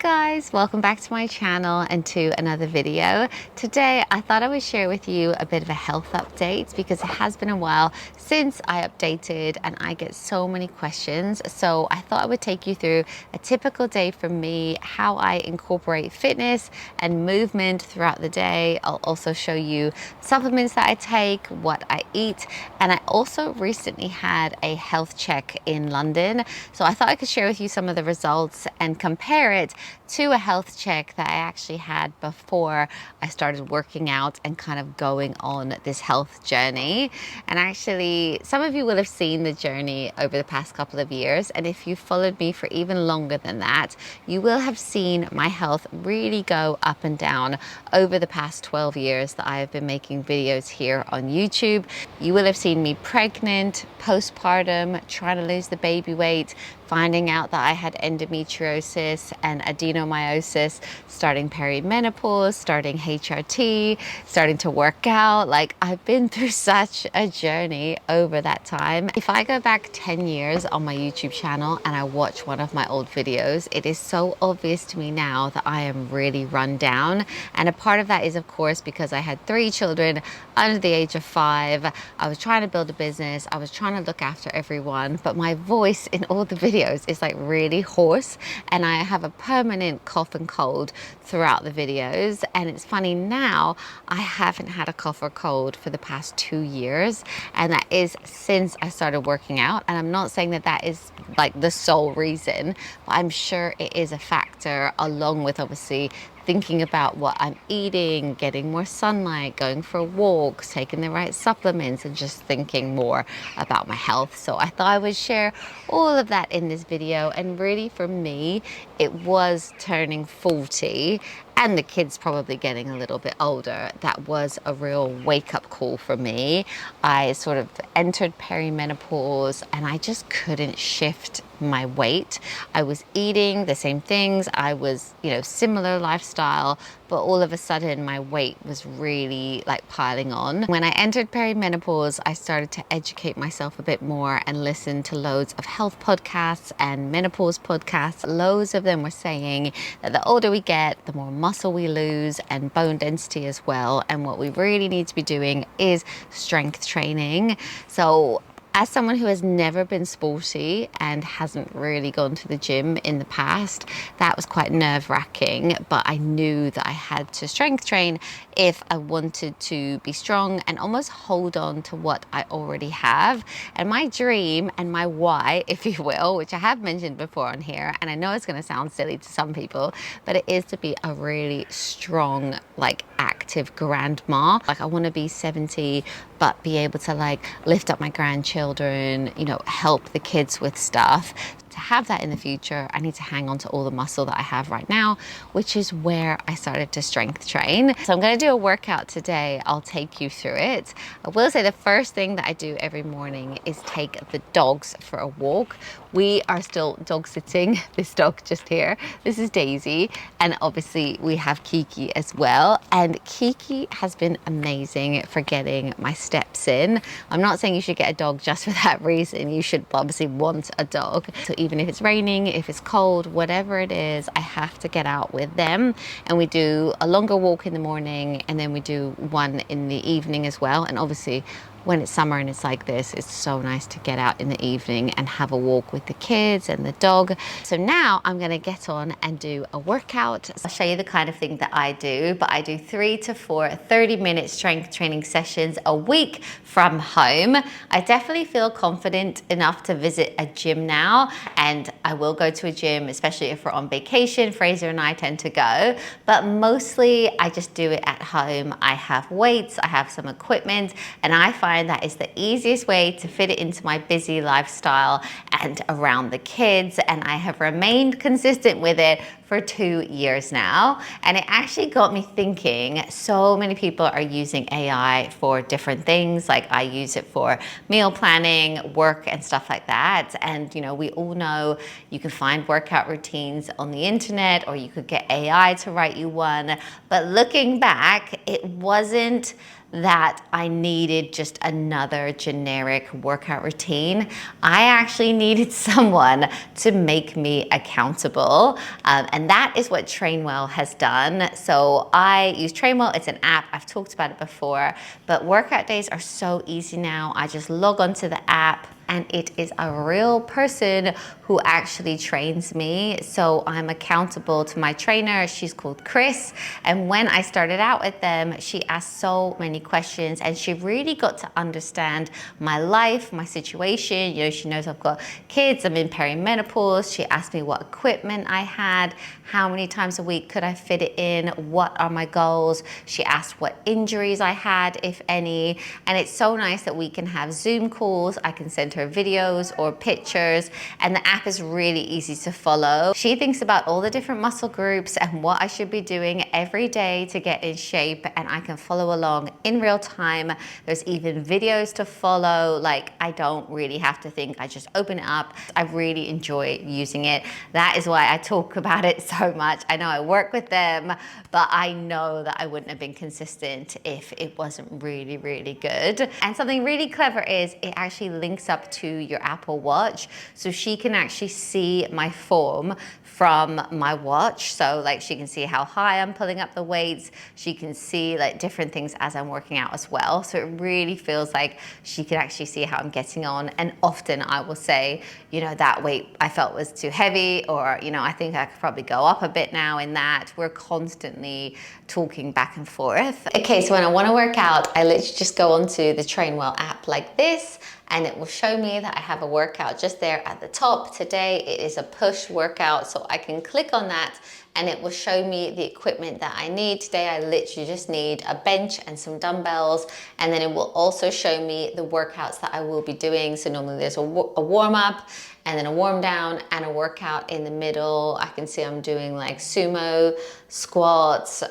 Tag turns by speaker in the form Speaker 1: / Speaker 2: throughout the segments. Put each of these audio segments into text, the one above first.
Speaker 1: guys, welcome back to my channel and to another video. Today I thought I would share with you a bit of a health update because it has been a while since I updated and I get so many questions. So I thought I would take you through a typical day for me, how I incorporate fitness and movement throughout the day. I'll also show you supplements that I take, what I eat, and I also recently had a health check in London. So I thought I could share with you some of the results and compare it to a health check that I actually had before I started working out and kind of going on this health journey. And actually, some of you will have seen the journey over the past couple of years. And if you followed me for even longer than that, you will have seen my health really go up and down over the past 12 years that I have been making videos here on YouTube. You will have seen me pregnant, postpartum, trying to lose the baby weight, finding out that I had endometriosis and adenomyosis, starting perimenopause, starting HRT, starting to work out. Like, I've been through such a journey over that time. If I go back 10 years on my YouTube channel and I watch one of my old videos, it is so obvious to me now that I am really run down. And a part of that is, of course, because I had 3 children under the age of 5. I was trying to build a business. I was trying to look after everyone, but my voice in all the videos is like really hoarse and I have a permanent cough and cold throughout the videos. And it's funny now, I haven't had a cough or cold for the past 2 years, and that is since I started working out. And I'm not saying that that is like the sole reason, but I'm sure it is a factor, along with obviously thinking about what I'm eating, getting more sunlight, going for walks, taking the right supplements, and just thinking more about my health. So I thought I would share all of that in this video. And really for me, it was turning 40 and the kids probably getting a little bit older. That was a real wake-up call for me. I sort of entered perimenopause and I just couldn't shift my weight. I was eating the same things. I was, similar lifestyle, but all of a sudden my weight was really like piling on. When I entered perimenopause, I started to educate myself a bit more and listen to loads of health podcasts and menopause podcasts. Loads of them were saying that the older we get, the more muscle we lose and bone density as well. And what we really need to be doing is strength training. So as someone who has never been sporty and hasn't really gone to the gym in the past, that was quite nerve-wracking, but I knew that I had to strength train if I wanted to be strong and almost hold on to what I already have. And my dream and my why, if you will, which I have mentioned before on here, and I know it's going to sound silly to some people, but it is to be a really strong, like active grandma. Like, I want to be 70 but be able to like lift up my grandchildren, help the kids with stuff. To have that in the future, I need to hang on to all the muscle that I have right now, which is where I started to strength train. So I'm going to do a workout today. I'll take you through it. I will say the first thing that I do every morning is take the dogs for a walk. We are still dog sitting this dog just here. This is Daisy, and obviously we have Kiki as well. And Kiki has been amazing for getting my steps in. I'm not saying you should get a dog just for that reason. You should obviously want a dog. So even if it's raining, if it's cold, whatever it is, I have to get out with them. And we do a longer walk in the morning, and then we do one in the evening as well. And obviously when it's summer and it's like this, it's so nice to get out in the evening and have a walk with the kids and the dog. So now I'm gonna get on and do a workout. I'll show you the kind of thing that I do, but I do 3 to 4 30-minute strength training sessions a week from home. I definitely feel confident enough to visit a gym now, and I will go to a gym, especially if we're on vacation. Fraser and I tend to go, but mostly I just do it at home. I have weights, I have some equipment, and I find that is the easiest way to fit it into my busy lifestyle and around the kids. And I have remained consistent with it for 2 years now. And it actually got me thinking, so many people are using AI for different things. Like, I use it for meal planning, work, and stuff like that. And we all know you can find workout routines on the internet, or you could get AI to write you one. But looking back, it wasn't that I needed just another generic workout routine. I actually needed someone to make me accountable. And that is what Trainwell has done. So I use Trainwell, it's an app, I've talked about it before, but workout days are so easy now. I just log onto the app, and it is a real person who actually trains me. So I'm accountable to my trainer. She's called Chris. And when I started out with them, she asked so many questions, and she really got to understand my life, my situation. You know, she knows I've got kids, I'm in perimenopause. She asked me what equipment I had, how many times a week could I fit it in, what are my goals. She asked what injuries I had, if any. And it's so nice that we can have Zoom calls. I can send her videos or pictures, and the app is really easy to follow. She thinks about all the different muscle groups and what I should be doing every day to get in shape, and I can follow along in real time. There's even videos to follow. Like, I don't really have to think, I just open it up. I really enjoy using it. That is why I talk about it so much. I know I work with them, but I know that I wouldn't have been consistent if it wasn't really, really good. And something really clever is it actually links up to your Apple Watch, so she can actually see my form from my watch. So like, she can see how high I'm pulling up the weights. She can see like different things as I'm working out as well. So it really feels like she can actually see how I'm getting on. And often I will say, you know, that weight I felt was too heavy, or, you know, I think I could probably go up a bit now in that. We're constantly talking back and forth. Okay, so when I want to work out, I literally just go onto the Trainwell app like this, and it will show me that I have a workout just there at the top. Today it is a push workout, so I can click on that and it will show me the equipment that I need. Today I literally just need a bench and some dumbbells, and then it will also show me the workouts that I will be doing. So normally there's a warm up, and then a warm down, and a workout in the middle. I can see I'm doing like sumo, squats,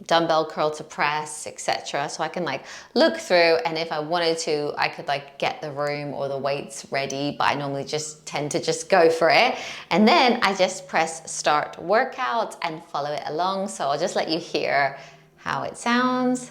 Speaker 1: dumbbell curl to press, etc. So I can like look through, and if I wanted to, I could like get the room or the weights ready, but I normally just tend to just go for it. And then I just press start workout and follow it along. So I'll just let you hear how it sounds.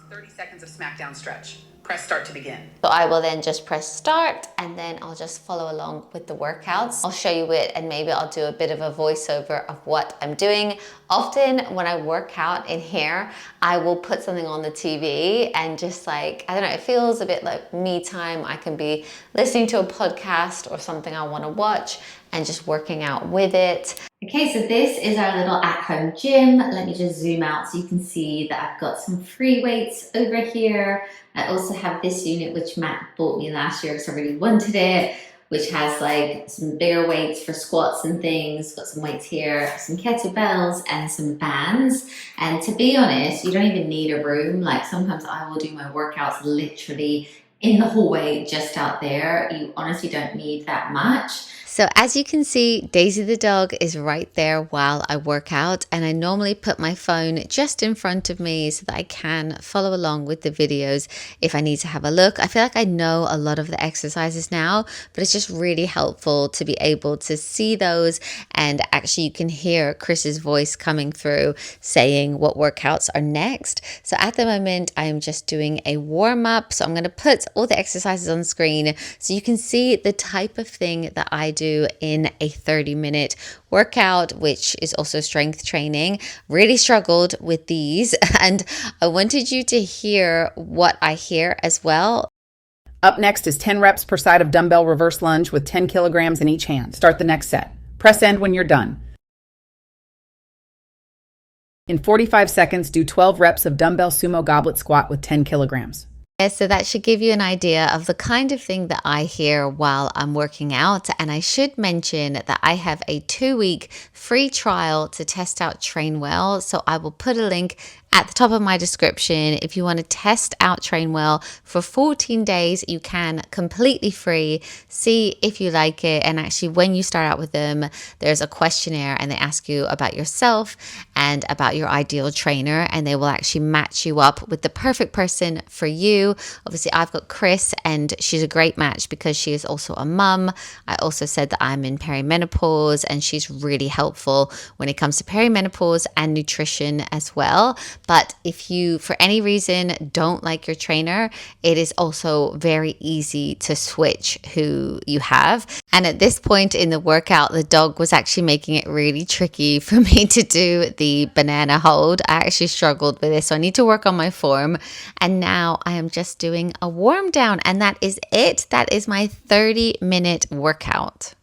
Speaker 2: 30 seconds of smackdown stretch. Press start to begin.
Speaker 1: So I will then just press start, and then I'll just follow along with the workouts. I'll show you it, and maybe I'll do a bit of a voiceover of what I'm doing. Often when I work out in here, I will put something on the TV and just like, I don't know, it feels a bit like me time. I can be listening to a podcast or something I want to watch and just working out with it. Okay, so this is our little at-home gym. Let me just zoom out so you can see that I've got some free weights over here. I also have this unit which Matt bought me last year because I really wanted it, which has like some bigger weights for squats and things. Got some weights here, some kettlebells and some bands. And to be honest, you don't even need a room. Like, sometimes I will do my workouts literally in the hallway just out there. You honestly don't need that much. So as you can see, Daisy the dog is right there while I work out, and I normally put my phone just in front of me so that I can follow along with the videos if I need to have a look. I feel like I know a lot of the exercises now, but it's just really helpful to be able to see those, and actually you can hear Chris's voice coming through saying what workouts are next. So at the moment, I am just doing a warm up. So I'm going to put all the exercises on screen so you can see the type of thing that I do in a 30-minute workout, which is also strength training. Really struggled with these, and I wanted you to hear what I hear as well.
Speaker 2: Up next is 10 reps per side of dumbbell reverse lunge with 10 kilograms in each hand. Start the next set. Press end when you're done. In 45 seconds, do 12 reps of dumbbell sumo goblet squat with 10 kilograms.
Speaker 1: So that should give you an idea of the kind of thing that I hear while I'm working out. And I should mention that I have a 2-week free trial to test out Trainwell. So I will put a link at the top of my description. If you want to test out Trainwell for 14 days, you can, completely free. See if you like it. And actually, when you start out with them, there's a questionnaire and they ask you about yourself and about your ideal trainer, and they will actually match you up with the perfect person for you. Obviously, I've got Chris, and she's a great match because she is also a mum. I also said that I'm in perimenopause, and she's really helpful when it comes to perimenopause and nutrition as well. But if you, for any reason, don't like your trainer, it is also very easy to switch who you have. And at this point in the workout, the dog was actually making it really tricky for me to do the banana hold. I actually struggled with this, so I need to work on my form. And now I am just doing a warm down, and that is it. That is my 30-minute workout.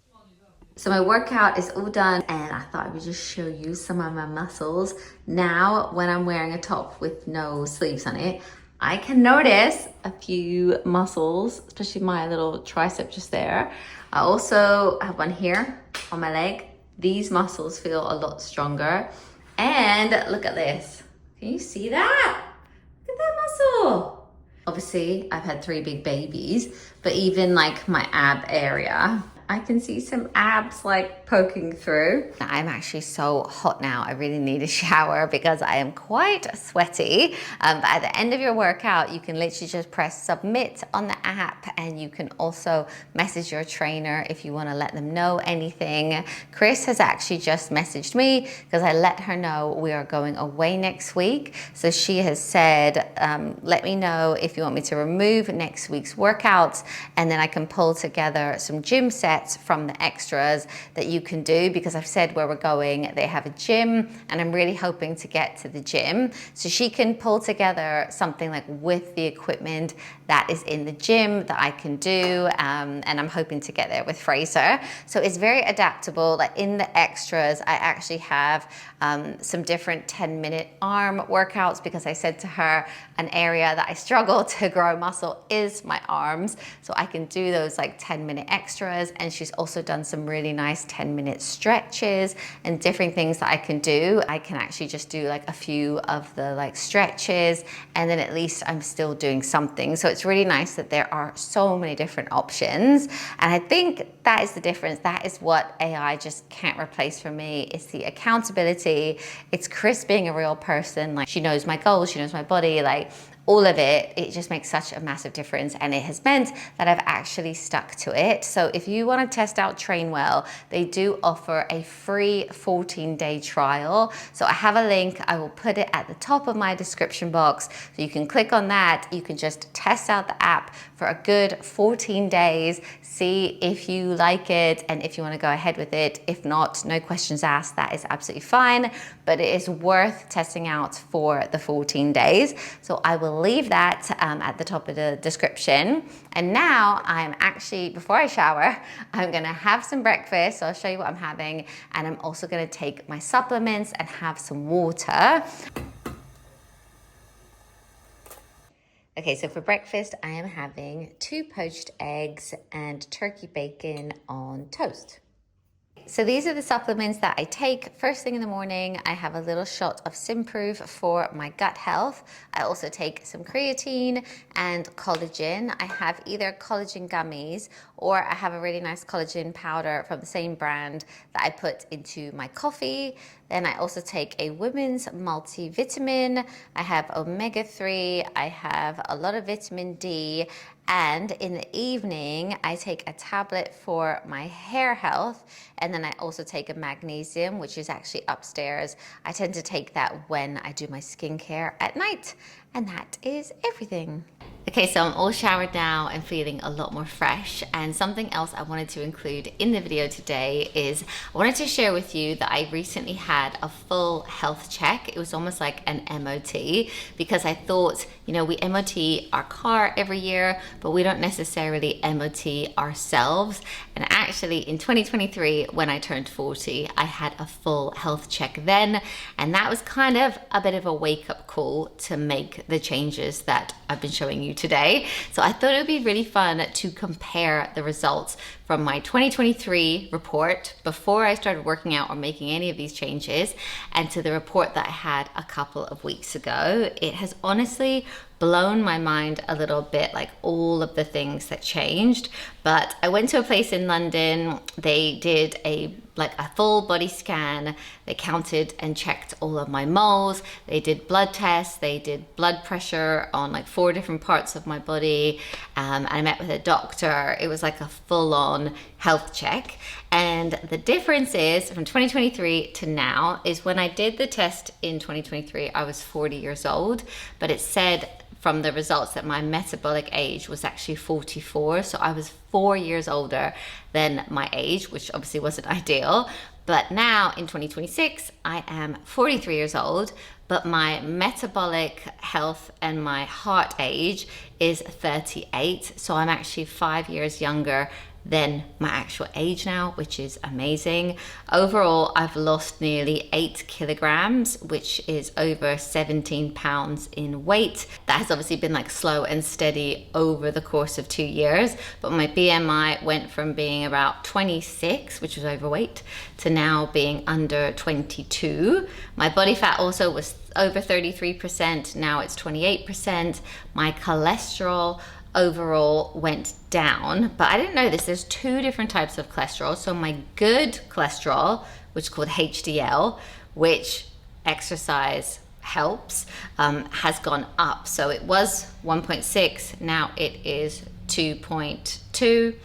Speaker 1: So my workout is all done, and I thought I would just show you some of my muscles. Now, when I'm wearing a top with no sleeves on it, I can notice a few muscles, especially my little tricep just there. I also have one here on my leg. These muscles feel a lot stronger. And look at this. Can you see that? Look at that muscle. Obviously, I've had 3 big babies, but even like my ab area, I can see some abs like poking through. I'm actually so hot now. I really need a shower because I am quite sweaty. But at the end of your workout, you can literally just press submit on the app, and you can also message your trainer if you want to let them know anything. Chris has actually just messaged me because I let her know we are going away next week. So she has said, let me know if you want me to remove next week's workouts, and then I can pull together some gym sets from the extras that you can do, because I've said where we're going, they have a gym, and I'm really hoping to get to the gym. So she can pull together something like with the equipment that is in the gym that I can do, and I'm hoping to get there with Fraser. So it's very adaptable. Like in the extras, I actually have some different 10-minute arm workouts, because I said to her an area that I struggle to grow muscle is my arms. So I can do those like 10-minute extras. And she's also done some really nice 10-minute stretches and different things that I can do. I can actually just do like a few of the like stretches, and then at least I'm still doing something. So it's really nice that there are so many different options. And I think that is the difference. That is what AI just can't replace for me. It's the accountability. It's Chris being a real person. Like, she knows my goals, she knows my body, like all of it. It just makes such a massive difference, and it has meant that I've actually stuck to it. So if you want to test out Trainwell, they do offer a free 14-day trial. So I have a link. I will put it at the top of my description box, so you can click on that. You can just test out the app for a good 14 days, see if you like it, and if you want to go ahead with it. If not, no questions asked, that is absolutely fine, but it is worth testing out for the 14 days. So I will leave that at the top of the description. And now I'm actually, before I shower, I'm gonna have some breakfast. So I'll show you what I'm having, and I'm also gonna take my supplements and have some water. Okay, so for breakfast, I am having 2 poached eggs and turkey bacon on toast. So these are the supplements that I take first thing in the morning. I have a little shot of Simprove for my gut health. I also take some creatine and collagen. I have either collagen gummies, or I have a really nice collagen powder from the same brand that I put into my coffee. Then I also take a women's multivitamin. I have omega-3. I have a lot of vitamin D. And in the evening, I take a tablet for my hair health. And then I also take a magnesium, which is actually upstairs. I tend to take that when I do my skincare at night. And that is everything. Okay, so I'm all showered now and feeling a lot more fresh. And something else I wanted to include in the video today is I wanted to share with you that I recently had a full health check. It was almost like an MOT, because I thought, you know, we MOT our car every year, but we don't necessarily MOT ourselves. And actually in 2023, when I turned 40, I had a full health check then. And that was kind of a bit of a wake-up call to make the changes that I've been showing you today. So I thought it would be really fun to compare the results from my 2023 report before I started working out or making any of these changes, and to the report that I had a couple of weeks ago. It has honestly blown my mind a little bit, like all of the things that changed. But I went to a place in London. They did a full body scan. They counted and checked all of my moles. They did blood tests. They did blood pressure on like 4 different parts of my body. I met with a doctor. It was like a full-on on health check. And the difference is from 2023 to now is when I did the test in 2023, I was 40 years old, but it said from the results that my metabolic age was actually 44. So I was 4 years older than my age, which obviously wasn't ideal. But now in 2026, I am 43 years old, but my metabolic health and my heart age is 38. So I'm actually 5 years younger than my actual age now, which is amazing. Overall, I've lost nearly 8 kilograms, which is over 17 pounds in weight. That has obviously been like slow and steady over the course of 2 years, but my BMI went from being about 26, which was overweight, to now being under 22. My body fat also was over 33%, now it's 28%. My cholesterol overall went down, but I didn't know this. There's 2 different types of cholesterol. So my good cholesterol, which is called HDL, which exercise helps, has gone up. So it was 1.6, now it is 2.2.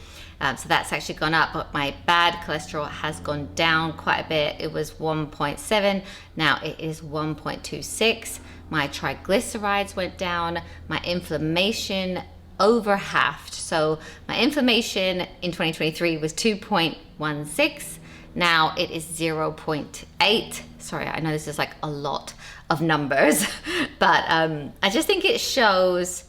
Speaker 1: So that's actually gone up, but my bad cholesterol has gone down quite a bit. It was 1.7, now it is 1.26. My triglycerides went down, my inflammation over halved. So my inflammation in 2023 was 2.16. Now it is 0.8. Sorry, I know this is like a lot of numbers, but I just think it shows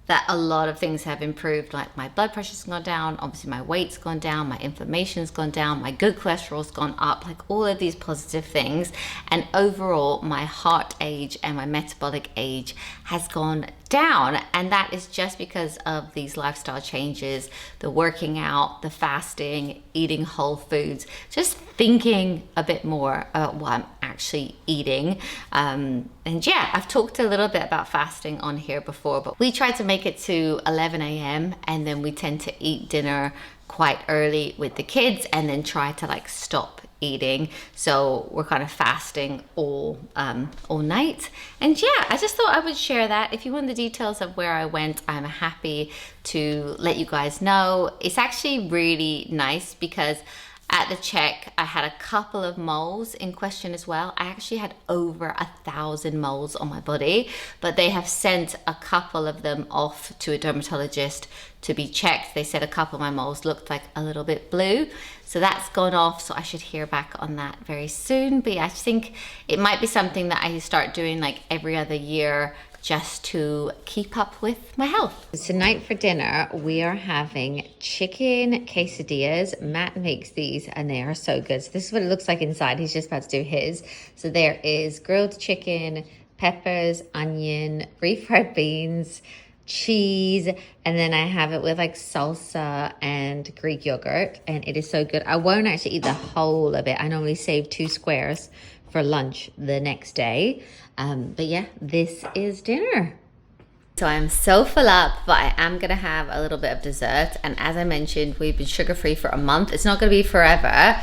Speaker 1: that a lot of things have improved. Like my blood pressure's gone down, obviously my weight's gone down, my inflammation's gone down, my good cholesterol's gone up, like all of these positive things. And overall, my heart age and my metabolic age has gone down. And that is just because of these lifestyle changes, the working out, the fasting, eating whole foods, just thinking a bit more about what I'm actually eating. And yeah, I've talked a little bit about fasting on here before, but we try to make it to 11 a.m. and then we tend to eat dinner quite early with the kids and then try to like stop eating. So we're kind of fasting all night. And yeah, I just thought I would share that. If you want the details of where I went, I'm happy to let you guys know. It's actually really nice because at the check, I had a couple of moles in question as well. I actually had over 1,000 moles on my body, but they have sent a couple of them off to a dermatologist to be checked. They said a couple of my moles looked like a little bit blue. So that's gone off, so I should hear back on that very soon. But yeah, I think it might be something that I start doing like every other year just to keep up with my health. Tonight for dinner, we are having chicken quesadillas. Matt makes these and they are so good. So this is what it looks like inside. He's just about to do his. So there is grilled chicken, peppers, onion, refried beans, cheese, and then I have it with like salsa and Greek yogurt, and it is so good. I won't actually eat the whole of it. I normally save 2 squares for lunch the next day. But yeah, this is dinner. So I'm so full up, but I am gonna have a little bit of dessert. And as I mentioned, we've been sugar-free for a month. It's not gonna be forever,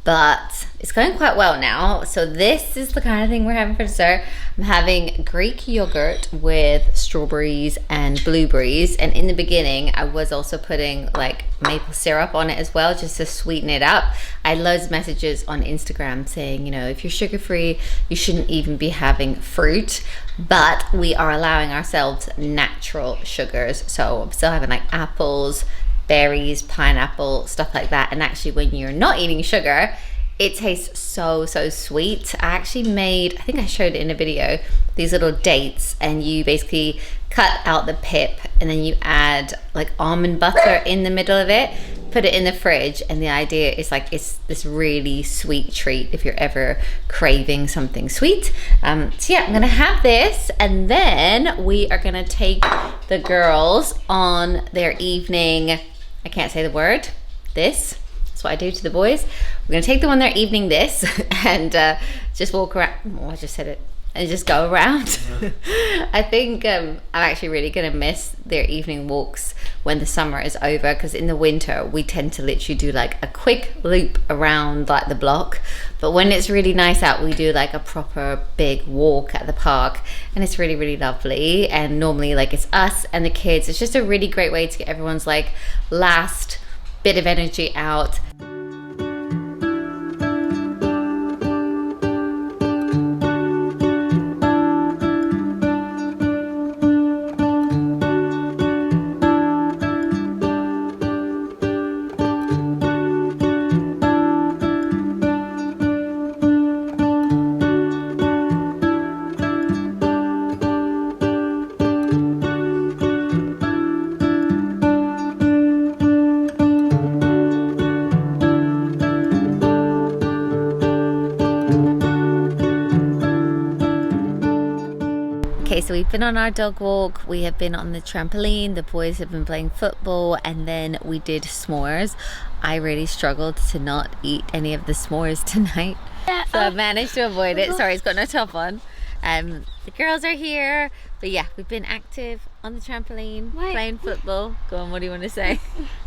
Speaker 1: but it's going quite well now. So this is the kind of thing we're having for dessert. I'm having Greek yogurt with strawberries and blueberries. And in the beginning, I was also putting like maple syrup on it as well, just to sweeten it up. I had loads of messages on Instagram saying, you know, if you're sugar-free, you shouldn't even be having fruit. But we are allowing ourselves natural sugars. So I'm still having like apples, berries, pineapple, stuff like that. And actually when you're not eating sugar, it tastes so sweet. I actually made, I think I showed it in a video, these little dates, and you basically cut out the pip and then you add like almond butter in the middle of it, put it in the fridge, and the idea is like it's this really sweet treat if you're ever craving something sweet. So yeah, I'm gonna have this, and then we are gonna take the girls on their evening, I can't say the word, this. That's what I do to the boys. We're gonna take them on their evening this and just walk around. Oh, I just said it. And just go around. I think I'm actually really gonna miss their evening walks when the summer is over, because in the winter we tend to literally do like a quick loop around like the block, but when it's really nice out we do like a proper big walk at the park, and it's really lovely. And normally like it's us and the kids. It's just a really great way to get everyone's like last bit of energy out. Okay, so we've been on our dog walk, we have been on the trampoline, the boys have been playing football, and then we did s'mores. I really struggled to not eat any of the s'mores tonight, so I managed to avoid it. Sorry, it's got no top on. The girls are here, but yeah, we've been active on the trampoline, playing football. Go on, what do you want to say?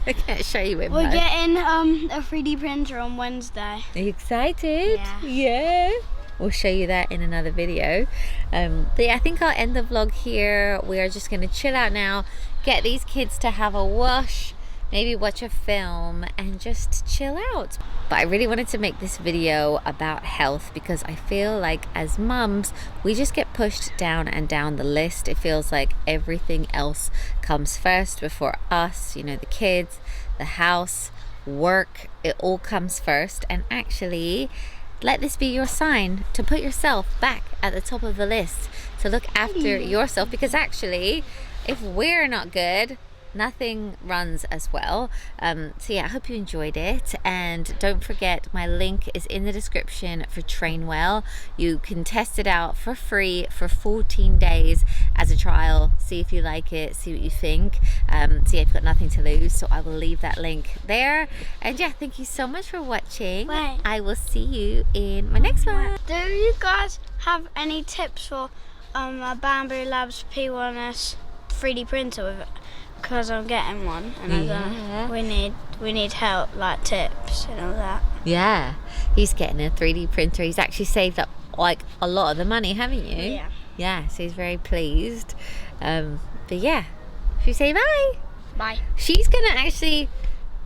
Speaker 1: I can't show you it.
Speaker 3: We're getting a 3D printer on Wednesday.
Speaker 1: Are you excited?
Speaker 3: Yeah.
Speaker 1: Yeah. We'll show you that in another video. But yeah, I think I'll end the vlog here. We are just gonna chill out now, get these kids to have a wash, maybe watch a film and just chill out. But I really wanted to make this video about health because I feel like as mums, we just get pushed down and down the list. It feels like everything else comes first before us, you know, the kids, the house, work, it all comes first. And actually, let this be your sign to put yourself back at the top of the list, to look after yourself, because actually if we're not good, nothing runs as well. So yeah, I hope you enjoyed it, and don't forget my link is in the description for Train Well. You can test it out for free for 14 days as a trial, see if you like it, see what you think. So yeah, you've got nothing to lose, so I will leave that link there. And yeah, thank you so much for watching. I will see you in my next one.
Speaker 3: Do you guys have any tips for a Bamboo Labs P1S 3D printer with it? Because I'm getting one, and I we need help, like tips and all that.
Speaker 1: Yeah, he's getting a 3D printer. He's actually saved up like a lot of the money, haven't you?
Speaker 3: Yeah.
Speaker 1: Yeah, so he's very pleased. But yeah, should we say bye?
Speaker 3: Bye.
Speaker 1: She's gonna actually,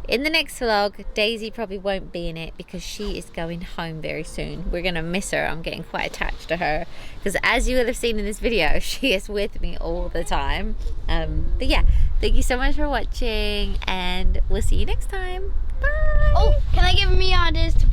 Speaker 1: in the next vlog, Daisy probably won't be in it because she is going home very soon. We're gonna miss her. I'm getting quite attached to her because, as you will have seen in this video, she is with me all the time. But yeah, thank you so much for watching, and we'll see you next time. Bye.
Speaker 3: Oh, can I give me ideas to